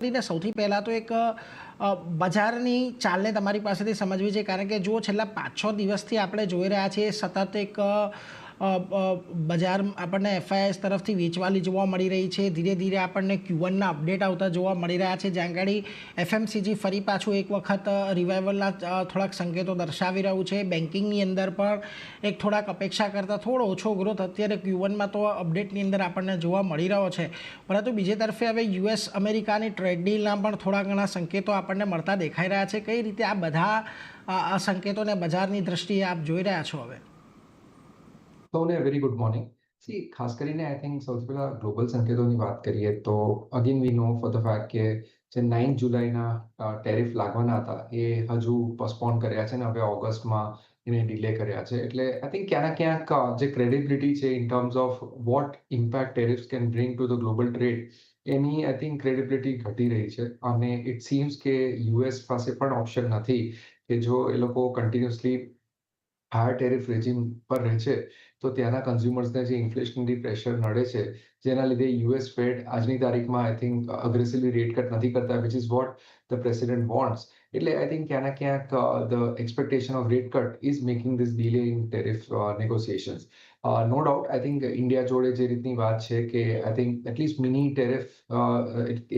કરીને સૌથી પહેલાં તો એક બજારની ચાલને તમારી પાસેથી સમજવી છે, કારણ કે જુઓ છેલ્લા 5-6 દિવસથી આપણે જોઈ રહ્યા છીએ સતત એક બજાર આપણને એફઆઈઆઈએસ તરફથી વેચવાલી જોવા મળી રહી છે. ધીરે ધીરે આપણને Q1ના અપડેટ આવતા જોવા મળી રહ્યા છે, જ્યાં આગળ એફએમસીજી ફરી પાછું એક વખત રિવાઇવલના થોડાક સંકેતો દર્શાવી રહ્યું છે. બેન્કિંગની અંદર પણ એક થોડાક અપેક્ષા કરતાં થોડો ઓછો ગ્રોથ અત્યારે Q1માં તો અપડેટની અંદર આપણને જોવા મળી રહ્યો છે. પરંતુ બીજી તરફે હવે યુએસ અમેરિકાની ટ્રેડ ડીલના પણ થોડા ઘણા સંકેતો આપણને મળતા દેખાઈ રહ્યા છે. કઈ રીતે આ બધા સંકેતોને બજારની દ્રષ્ટિએ આપ જોઈ રહ્યા છો હવે? સૌને વેરી ગુડ મોર્નિંગ. ખાસ કરીને આઈ થિંક સૌથી પહેલા ગ્લોબલ સંકેતોની વાત કરીએ તો again we know for the fact કે જે 9 જુલાઈના ટેરિફ લાગવાના હતા એ હજુ પોસ્ટપોન કર્યા છે ને હવે ઓગસ્ટમાં એને ડિલે કર્યા છે. એટલે આઈ થિંક ક્યાંક જે ક્રેડિબિલિટી છે in terms of what impact ટેરિફ્સ can bring to the global trade, any I think credibility ઘટી રહી છે. અને ઇટ સીમ્સ કે યુએસ પાસે પણ ઓપ્શન નથી કે જો એ લોકો કન્ટિન્યુઅસલી હાયર ટેરિફ રેજીમ પર રહે છે તો ત્યાંના કન્ઝ્યુમર્સને જે ઇન્ફ્લેશનરી પ્રેશર નડે છે, જેના લીધે યુએસ ફેડ આજની તારીખમાં I think aggressively rate cut નથી કરતા, which is what the president wants. એટલે આઈ થિંક ક્યાંક the expectation of rate cut is making this delay in tariff negotiations. No doubt I think India જોડે જે રીતની વાત છે કે I think at least mini tariff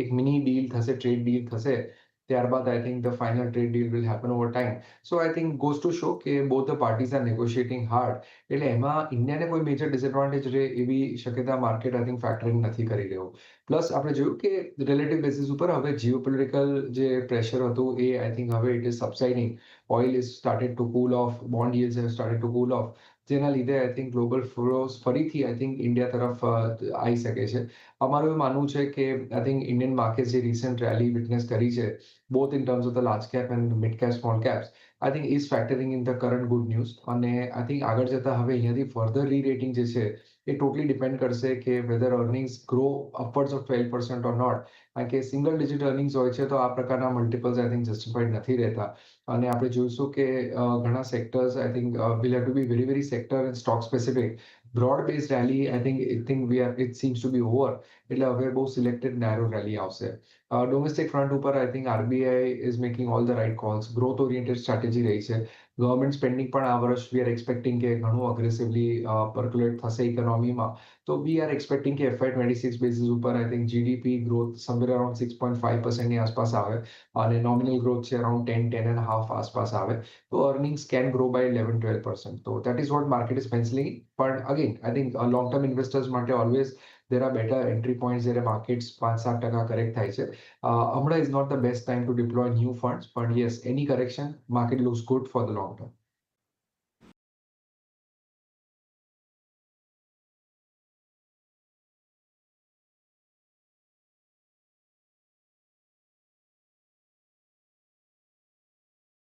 એક મિની ડીલ થશે, ટ્રેડ ડીલ થશે, ત્યારબાદ I think the final trade deal will happen over time. So I think goes to show કે both the parties are negotiating hard. એટલે એમાં ઇન્ડિયાને કોઈ major disadvantage રહે એવી શક્યતા માર્કેટ આઈ થિંક ફેક્ટરિંગ નથી કરી રહ્યું. પ્લસ આપણે જોયું કે રિલેટિવ બેસિસ ઉપર હવે જીઓપોલિટિકલ જે પ્રેશર હતું એ આઈ થિંક હવે it is subsiding. Oil is started to cool off, bond yields have started to cool off, જેના લીધે આઈ થિંક ગ્લોબલ ફ્લોઝ ફરીથી આઈ થિંક ઇન્ડિયા તરફ આવી શકે છે. અમારું એવું માનવું છે કે આઈ થિંક ઇન્ડિયન માર્કેટ જે રિસન્ટ રેલી વિટનેસ કરી છે, both in terms of the large cap and mid cap small caps, I think is factoring in the current good news. અને આઈ થિંક આગળ જતા હવે અહીંયાથી ફર્ધર રીરેટિંગ જે છે એ ટોટલી ડિપેન્ડ કરશે કે whether earnings grow upwards of 12% or not. કારણ કે સિંગલ ડિજિટ અર્નિંગ્સ હોય છે તો આ પ્રકારના મલ્ટિપલ્સ આઈ થિંક જસ્ટિફાઈડ નથી રહેતા. અને આપણે જોઈશું કે ઘણા sectors I think will have to be very very sector and stock specific. Broad base rally I think it seems to be over. એટલે હવે બહુ સિલેક્ટેડ નેરો રેલી આવશે. ડોમેસ્ટિક ફ્રન્ટ ઉપર I think RBI is making all the right calls. Growth oriented strategy રહી છે. Government spending પણ આ વર્ષ વી આર એક્સપેક્ટિંગ કે ઘણું અગ્રેસિવલી પર્ક્યુલેટ થશે ઇકોનોમીમાં. તો વી આર એક્સપેક્ટિંગ કે FY26 બેસિસ ઉપર I think GDP growth somewhere around 6.5%ની આસપાસ આવે અને નોમિનલ ગ્રોથ છે અરાઉન્ડ 10.5 આસપાસ આવે. તો અર્નિંગ્સ કેન ગ્રો બાય 11-12%. તો that is what market is pencilling. પણ again I think long term investors માટે always there are better entry points જ્યારે માર્કેટ્સ 5-7% કરેક્ટ થાય છે. હમણાં is not the best time to deploy new funds, પણ yes, any correction market looks good for the long term.